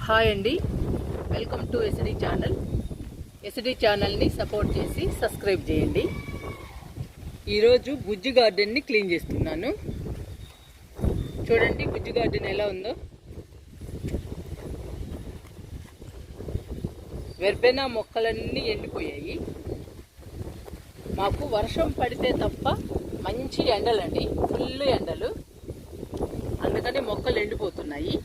Hi అండి, welcome to SD channel. SD ఛానల్ని support చేసి సబ్స్క్రైబ్ చేయండి. ఈరోజు బుజ్జి గార్డెన్ని క్లీన్ చేస్తున్నాను. చూడండి బుజ్జి గార్డెన్ ఎలా ఉందో. వెర్బెనా మొక్కలన్నీ ఎండిపోయాయి. మాకు వర్షం పడితే తప్ప మంచి ఎండలండి, ఫుల్ ఎండలు. అందుకని మొక్కలు ఎండిపోతున్నాయి.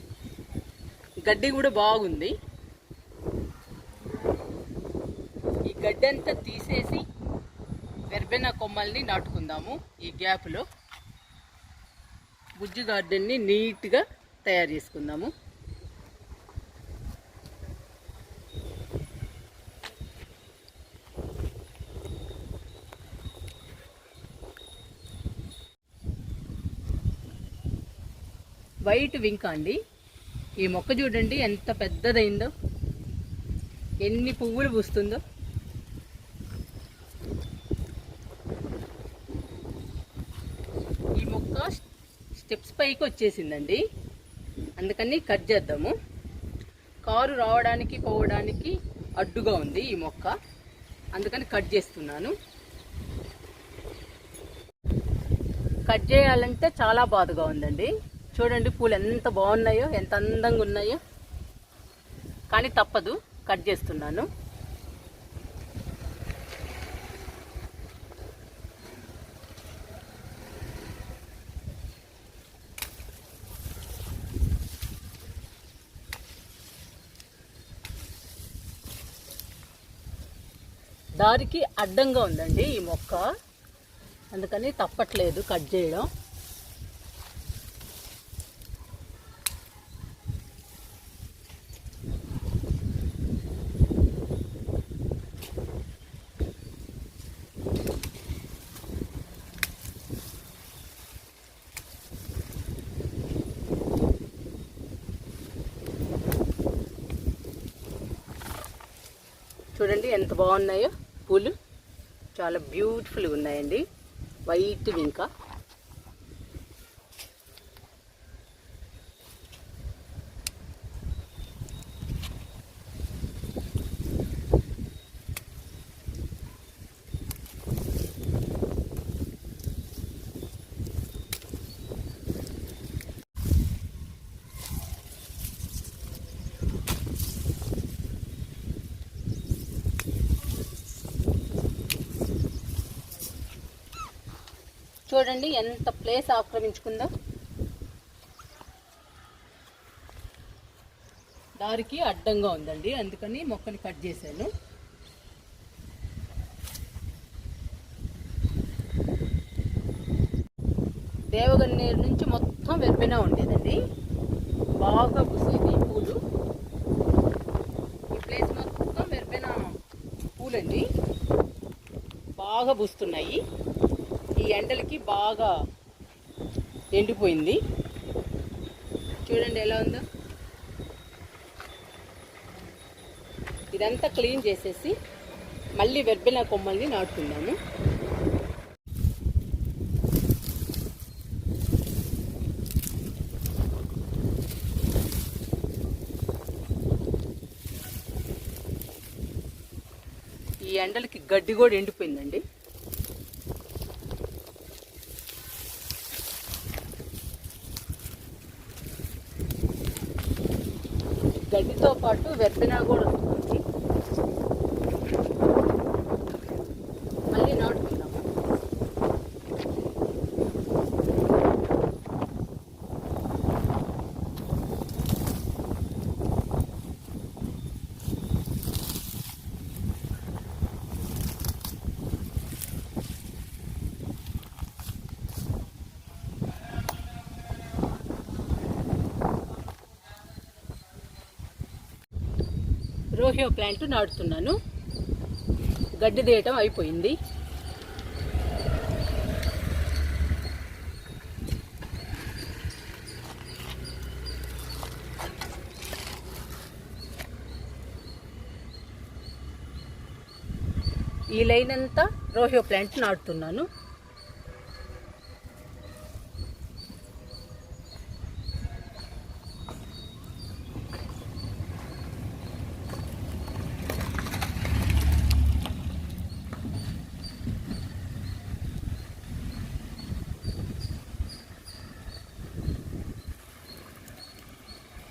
గడ్డి కూడా బాగుంది. ఈ గడ్డి అంతా తీసేసి వెర్బెనా కొమ్మల్ని నాటుకుందాము. ఈ గ్యాప్లో బుజ్జి గార్డెన్ని నీట్గా తయారు చేసుకుందాము. వైట్ వింకా అండి. ఈ మొక్క చూడండి ఎంత పెద్దదైందో, ఎన్ని పువ్వులు పూస్తుందో. ఈ మొక్క స్టెప్స్ పైకి వచ్చేసిందండి, అందుకని కట్ చేద్దాము. కారు రావడానికి పోవడానికి అడ్డుగా ఉంది ఈ మొక్క, అందుకని కట్ చేస్తున్నాను. కట్ చేయాలంటే చాలా బాధగా ఉందండి. చూడండి పూలు ఎంత బాగున్నాయో, ఎంత అందంగా ఉన్నాయో. కానీ తప్పదు, కట్ చేస్తున్నాను. దారికి అడ్డంగా ఉందండి ఈ మొక్క, అందుకని తప్పట్లేదు కట్ చేయడం. చూడండి ఎంత బాగున్నాయో పూలు, చాలా బ్యూటిఫుల్గా ఉన్నాయండి. వైట్ వింకా. చూడండి ఎంత ప్లేస్ ఆక్రమించుకుందో. దారికి అడ్డంగా ఉందండి, అందుకని మొక్కని కట్ చేశాను. దేవగన్నేరు నుంచి మొత్తం వెర్బెనా ఉండేదండి, బాగా పూసేది పూలు. ఈ ప్లేస్ మొత్తం వెర్బెనా పూలండి, బాగా పూస్తున్నాయి. ఈ ఎండలకి బాగా ఎండిపోయింది. చూడండి ఎలా ఉందో. ఇదంతా క్లీన్ చేసేసి మళ్ళీ వెర్బెనా కొమ్మల్ని నాటుకుందాము. ఈ ఎండలకి గడ్డి కూడా ఎండిపోయిందండి. గడ్డితో పాటు వెర్బెనా కూడా వస్తుంది. మళ్ళీ నాటుకుందాము. రోహియో ప్లాంట్ నాటుతున్నాను. గడ్డి తీయటం అయిపోయింది. ఈ లైన్ అంతా రోహియో ప్లాంట్ నాటుతున్నాను.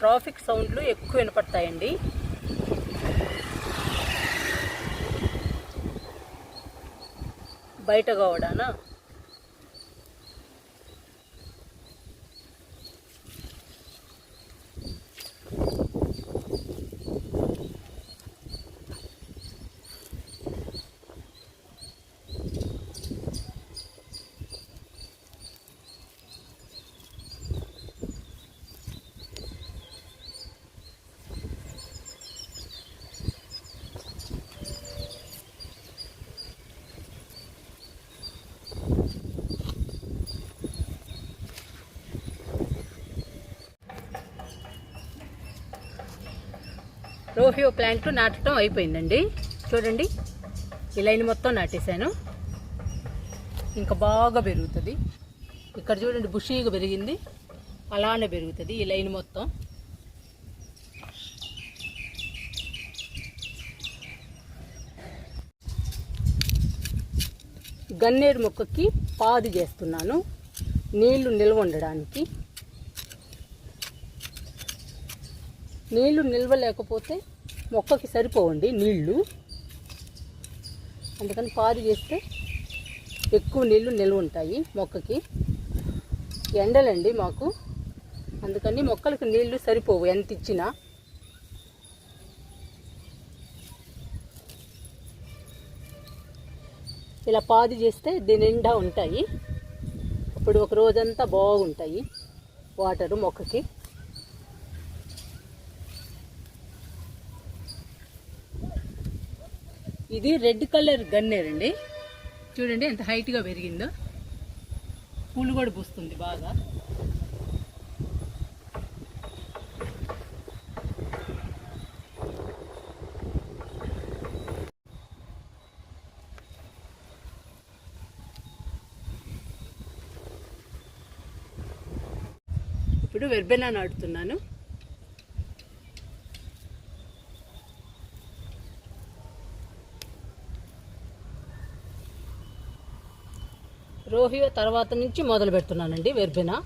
ట్రాఫిక్ సౌండ్లు ఎక్కువ వినపడతాయండి. బయట కావడానా రోహియో ప్లాంట్ నాటడం అయిపోయిందండి. చూడండి, ఈ లైన్ మొత్తం నాటేశాను. ఇంకా బాగా పెరుగుతుంది. ఇక్కడ చూడండి, బుషీగా పెరిగింది, అలానే పెరుగుతుంది ఈ లైన్ మొత్తం. గన్నేరు మొక్కకి పాది చేస్తున్నాను నీళ్లు నిల్వ ఉండడానికి. నీళ్లు నిల్వ లేకపోతే మొక్కకి సరిపోవండి నీళ్లు, అందుకని పాది చేస్తే ఎక్కువ నీళ్లు నిల్వ ఉంటాయి మొక్కకి. ఎండలండి మాకు, అందుకని మొక్కలకు నీళ్లు సరిపోవు ఎంత ఇచ్చినా. ఇలా పాది చేస్తే దీని నిండా ఉంటాయి. అప్పుడు ఒక రోజంతా బాగుంటాయి వాటరు మొక్కకి. ఇది రెడ్ కలర్ గన్నేరండి. చూడండి ఎంత హైట్గా పెరిగిందో. పూలు కూడా పూస్తుంది బాగా. ఇప్పుడు వెర్బెనా నాటుతున్నాను. రోహియో తర్వాత నుంచి మొదలు పెడుతున్నానండి వెర్బెనా.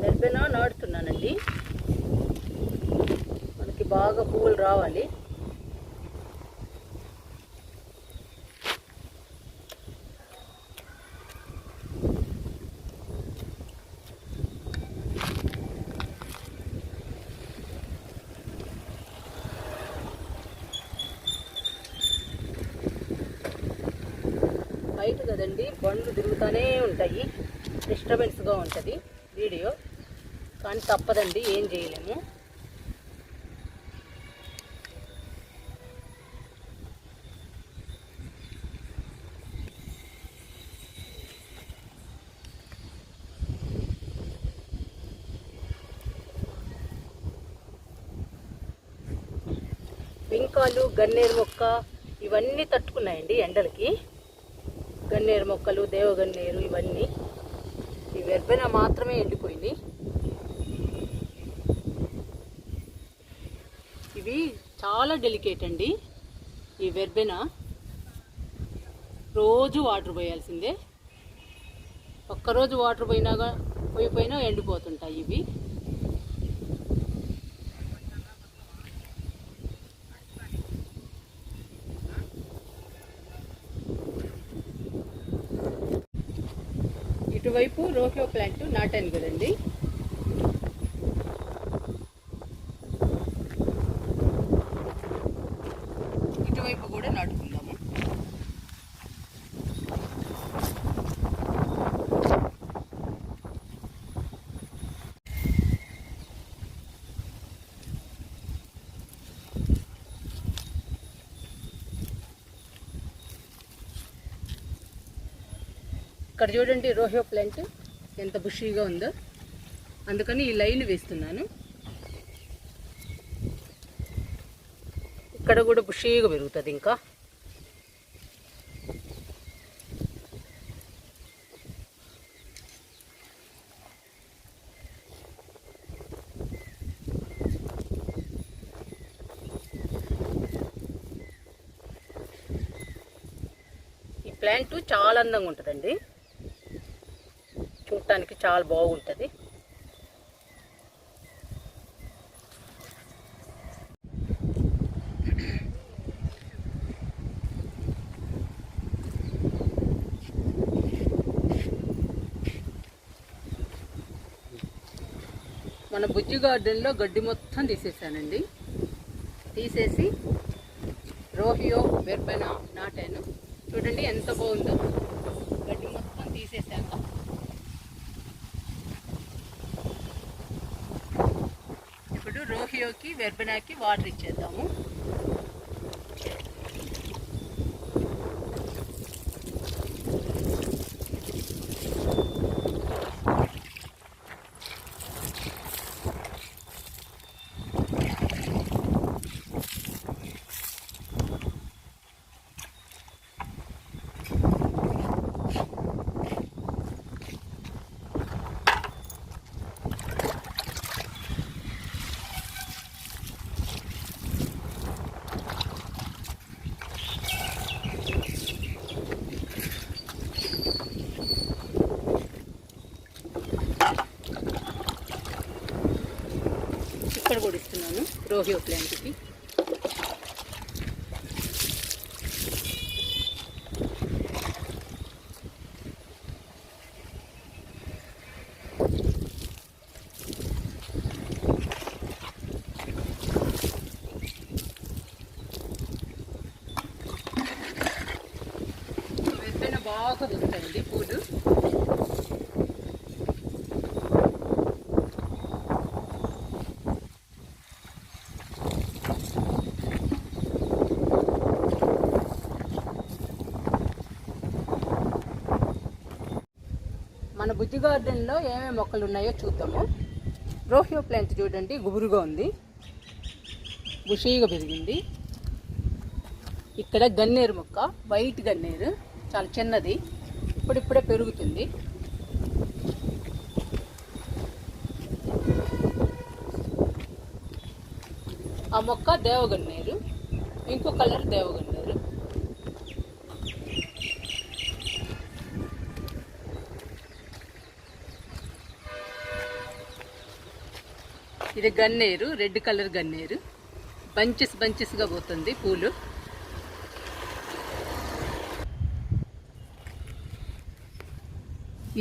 వెర్బెనా నాటుతున్నానండి. మనకి బాగా పువ్వులు రావాలి. బయట కదండి, బండ్లు తిరుగుతూనే ఉంటాయి, డిస్టర్బెన్స్గా ఉంటుంది వీడియో, కానీ తప్పదండి, ఏం చేయలేము. బింకాలు, గన్నేరు మొక్క ఇవన్నీ తట్టుకున్నాయండి ఎండలకి. గన్నేరు మొక్కలు, దేవగన్నేరు ఇవన్నీ. ఈ వెర్బెనా మాత్రమే ఎండిపోయింది. ఇవి చాలా డెలికేట్ అండి. ఈ వెర్బెనా రోజు వాటర్ పోయాల్సిందే. ఒక్కరోజు వాటర్ పోయిపోయినా ఎండిపోతుంటాయి ఇవి. ఇటువైపు రోహియో ప్లాంట్ నాటాను కదండి. ఇటువైపు కూడా నాటుకుందాము. ఇక్కడ చూడండి రోహియో ప్లాంట్ ఎంత బుషీగా ఉందో, అందుకని ఈ లైన్ వేస్తున్నాను. ఇక్కడ కూడా బుషీగా పెరుగుతుంది ఇంకా. ఈ ప్లాంట్ చాలా అందంగా ఉంటుందండి, చూడటానికి చాలా బాగుంటుంది. మన బుజ్జి గార్డెన్లో గడ్డి మొత్తం తీసేసానండి. తీసేసి రోహియో వెర్బెనా నాటాను. చూడండి ఎంత బాగుందో, గడ్డి మొత్తం తీసేసాక ఇప్పుడు రోహియోకి వెర్బెనాకి వాటర్ ఇచ్చేద్దాము. ఇక్కడ కూడా ఇస్తున్నాను రోహియో ప్లాంట్కి. వెర్బెనా బాగా వస్తాయండి పూలు. మన బుజ్జి గార్డెన్లో ఏమేమి మొక్కలు ఉన్నాయో చూద్దాము. రోహియో ప్లాంట్ చూడండి గుబురుగా ఉంది, బుషీగా పెరిగింది. ఇక్కడ గన్నేరు మొక్క, వైట్ గన్నేరు, చాలా చిన్నది, ఇప్పుడిప్పుడే పెరుగుతుంది. ఆ మొక్క దేవగన్నేరు, ఇంకో కలర్ దేవగన్నేరు. ఇది గన్నేరు, రెడ్ కలర్ గన్నేరు, బంచెస్గా పోతుంది పూలు.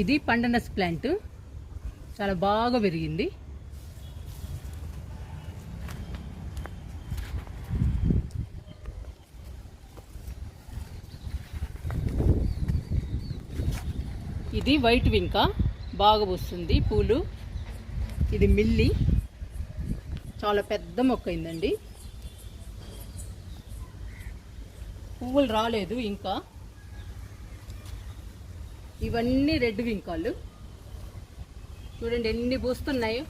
ఇది పండనస్ ప్లాంట్, చాలా బాగా పెరిగింది. ఇది వైట్ వింకా, బాగా వస్తుంది పూలు. ఇది మిల్లీ, చాలా పెద్ద మొక్క అయిందండి, పువ్వులు రాలేదు ఇంకా. ఇవన్నీ రెడ్ వింకాలు, చూడండి ఎన్ని పూస్తున్నాయో,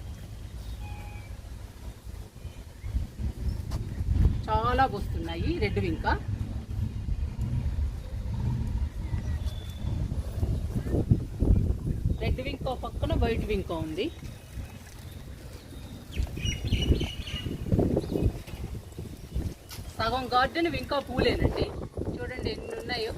చాలా పూస్తున్నాయి రెడ్ వింకా. రెడ్ వింకా పక్కన వైట్ వింకా ఉంది. సగం గార్డెన్ వింకా పూలేనండి, చూడండి ఎన్ని ఉన్నాయో.